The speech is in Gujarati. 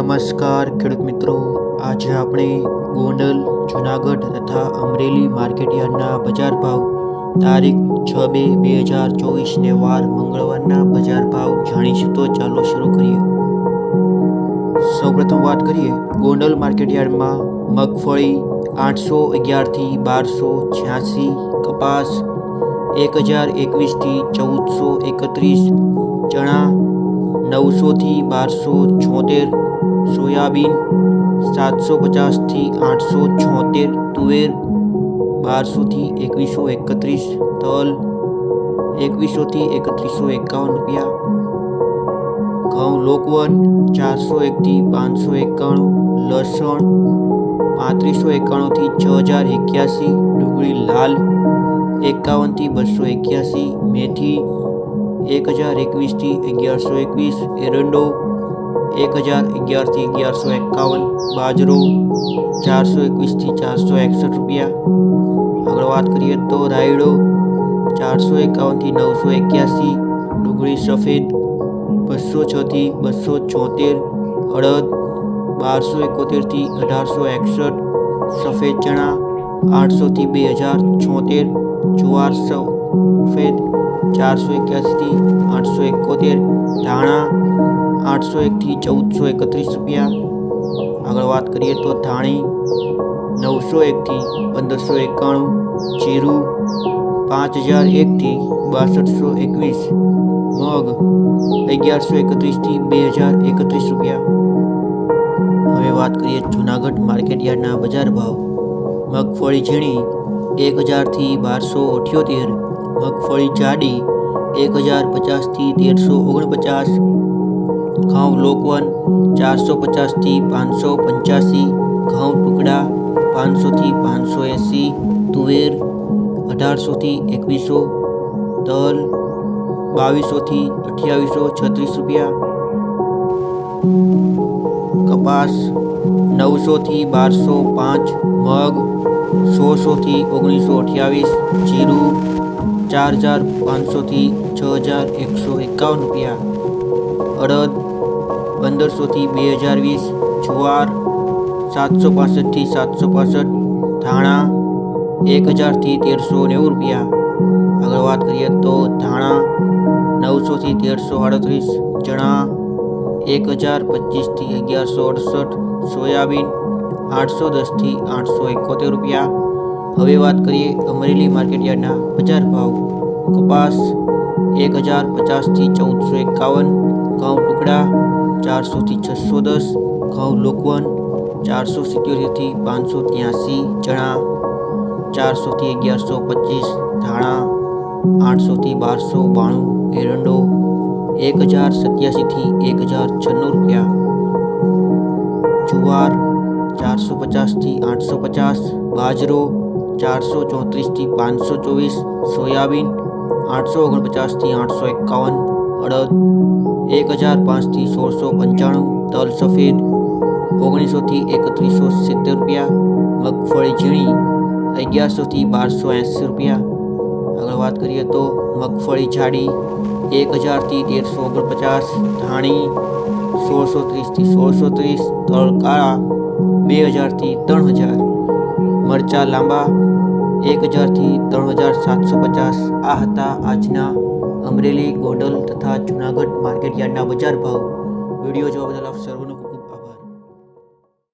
નમસ્કાર ખેડૂત મિત્રો, આજે આપણે ગોંડલ, જૂનાગઢ તથા અમરેલી માર્કેટયાર્ડના બજાર ભાવ તારીખ 6/2/2024 ને વાર મંગળવારના બજાર ભાવ જાણીશું. તો ચાલો શરૂ કરીએ. સૌપ્રથમ વાત કરીએ ગોંડલ માર્કેટયાર્ડમાં મગફળી 811 થી 1286, કપાસ 1021 થી 1431, ચણા 900 થી 1276, સોયાબીન 750 થી 876, તુવેર 1200 થી 2131, તલ 2100 થી 3151 રૂપિયા, ઘઉં લોકવન 401 થી 591, લસણ 3591 થી 6081, ડુંગળી લાલ 51 થી 281, મેથી 1021 થી 1121, એરંડો 1011 થી 1151, બાજરો 421 થી 461 રૂપિયા. આગળ વાત કરીએ તો રાયડો 451 થી 981, ડુંગળી સફેદ 206 થી 274, અડદ 1271 થી 1861, સફેદ ચણા 800 થી 2076, જુવાર સફેદ 481 થી 871, ધાણા 801 થી 1431 રૂપિયા. આગળ વાત કરીએ તો ધાણી 901 થી 1591, જીરું 5001 થી 6221, મગ 1131 થી 2031 રૂપિયા. હવે વાત કરીએ જૂનાગઢ માર્કેટયાર્ડના બજાર ભાવ. મગફળી ઝીણી 1000 થી 1278, મગફળી જાડી 1050 થી 1349, ઘઉં લોકવન 450 થી 585, ઘઉં ટુકડા 500 થી 580, તુવેર 1800 થી 2100, તલ 2200 થી 2836 રૂપિયા, કપાસ 900 થી 1205, મગ 1600 થી 1928, જીરું 4500 થી 6151 રૂપિયા, અડદ 1500 થી 2020, જુવાર 765 થી 765, ધાણા 1000 થી 1390 રૂપિયા. આગળ વાત કરીએ તો ધાણા 900 થી 1338, ચણા 1025 થી 1168, સોયાબીન 810 થી 871 રૂપિયા. હવે વાત કરીએ અમરેલી માર્કેટયાર્ડના બજાર ભાવ. કપાસ 1050 થી 1451, ઘઉં ટુકડા 400 થી 610, ઘઉં લોકવન 477 થી 583, ચણા 400 થી 1125, ધાણા 800 થી 1292, એરંડો 1087 થી 1096 રૂપિયા, જુવાર 450 થી 850, બાજરો 434 થી 524, સોયાબીન 849 થી 851, અડદ 1005 થી 1695, તલ સફેદ 1900 થી 3170 રૂપિયા, મગફળી ઝીણી 1100 થી 1280 રૂપિયા. આગળ વાત કરીએ તો મગફળી જાડી 1000 થી 1349, ધાણી 1630 થી 1630, તલ કાળા 2000 થી 3000, મરચાં લાંબા 1000 થી 3750. આ હતા આજના અમરેલી, ગોંડલ તથા જૂનાગઢ માર્કેટયાર્ડના બજાર ભાવ. વિડીયો જોવા બદલ આપ સર્વનો ખૂબ ખૂબ આભાર.